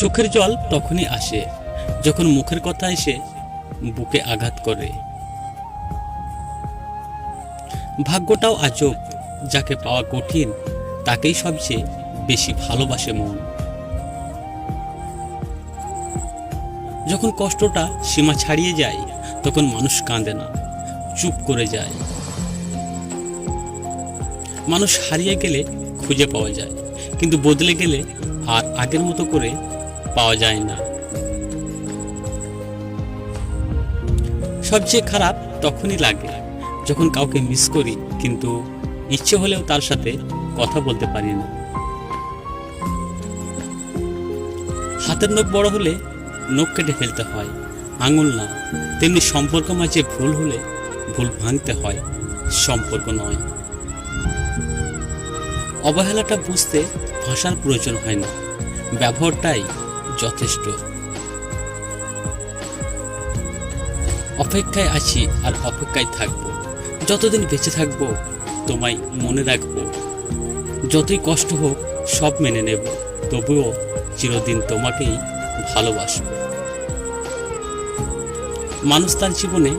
চোখের জল তখনই আসে যখন মুখের কথা এসে বুকে আঘাত করে। ভাগ্যটাও আজব, যাকে পাওয়া কঠিন তাকেই সবচেয়ে বেশি ভালোবাসে মন। যখন কষ্টটা সীমা ছাড়িয়ে যায় তখন মানুষ কাঁদে না, চুপ করে যায়। মানুষ হারিয়ে গেলে খুঁজে পাওয়া যায়, কিন্তু বদলে গেলে আর আগের মতো করে পাওয়া যায় না। সবচেয়ে খারাপ তখনই লাগে যখন কাউকে মিস করি, কিন্তু ইচ্ছে হলেও তার সাথে কথা বলতে পারি না। হাতের নখ বড় হলে নখ কেটে ফেলতে হয়, আঙুল না। তেমনি সম্পর্ক মাঝে ভুল হলে ভুল ভাঙতে হয়, সম্পর্ক নয়। অবহেলাটা বুঝতে ভাষার প্রয়োজন হয় না, ব্যবহারটাই যথেষ্ট। অপেক্ষায় আছি আর অপেক্ষায় থাকবো, যতদিন বেঁচে থাকবো তোমায় মনে রাখবো। যতই কষ্ট হোক সব মেনে নেব, তবুও চিরদিন তোমাকেই ভালোবাসবো। মানুষ তার জীবনে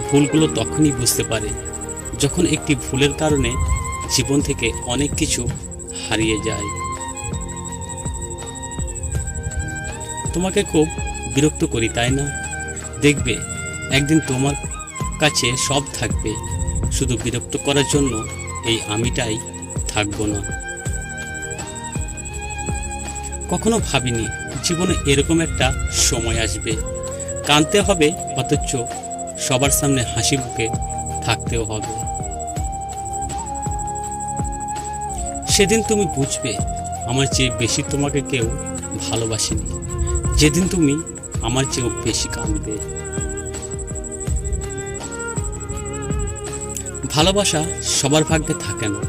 ভুলগুলো তখনই বুঝতে পারে যখন একটি ভুলের কারণে জীবন থেকে অনেক কিছু হারিয়ে যায়। তোমাকে খুব বিরক্ত করি, তাই না? দেখবে একদিন তোমার কাছে সব থাকবে, শুধু বিরক্ত করার জন্য এই আমিটাই থাকবো না। কখনো ভাবিনি জীবনে এরকম একটা সময় আসবে, কাঁদতে হবে অথচ সবার সামনে হাসি মুখে থাকতেও হবে। সেদিন তুমি বুঝবে আমার চেয়ে বেশি তোমাকে কেউ ভালোবাসেনি, যেদিন তুমি আমার চেয়েও বেশি কাঁদবে। ভালোবাসা সবার ভাগ্যে থাকে না,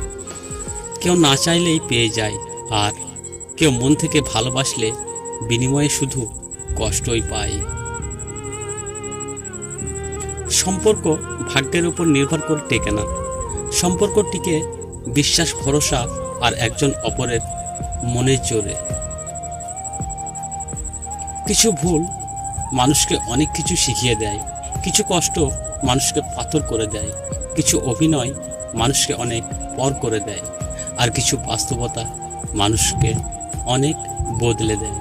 কেউ না চাইলেই পেয়ে যায়, আর কেউ মন থেকে ভালোবাসলে বিনিময়ে শুধু কষ্টই পায়। সম্পর্ক ভাগ্যের উপর নির্ভর করে টেকে না, সম্পর্ক টিকে বিশ্বাস, ভরসা আর একজন অপরের মনের জোরে। কিছু ভুল মানুষকে অনেক কিছু শিখিয়ে দেয়, কিছু কষ্ট মানুষকে পাথর করে দেয়, কিছু অভিনয় মানুষকে অনেক পর করে দেয়, আর কিছু বাস্তবতা মানুষকে অনেক বদলে দেয়।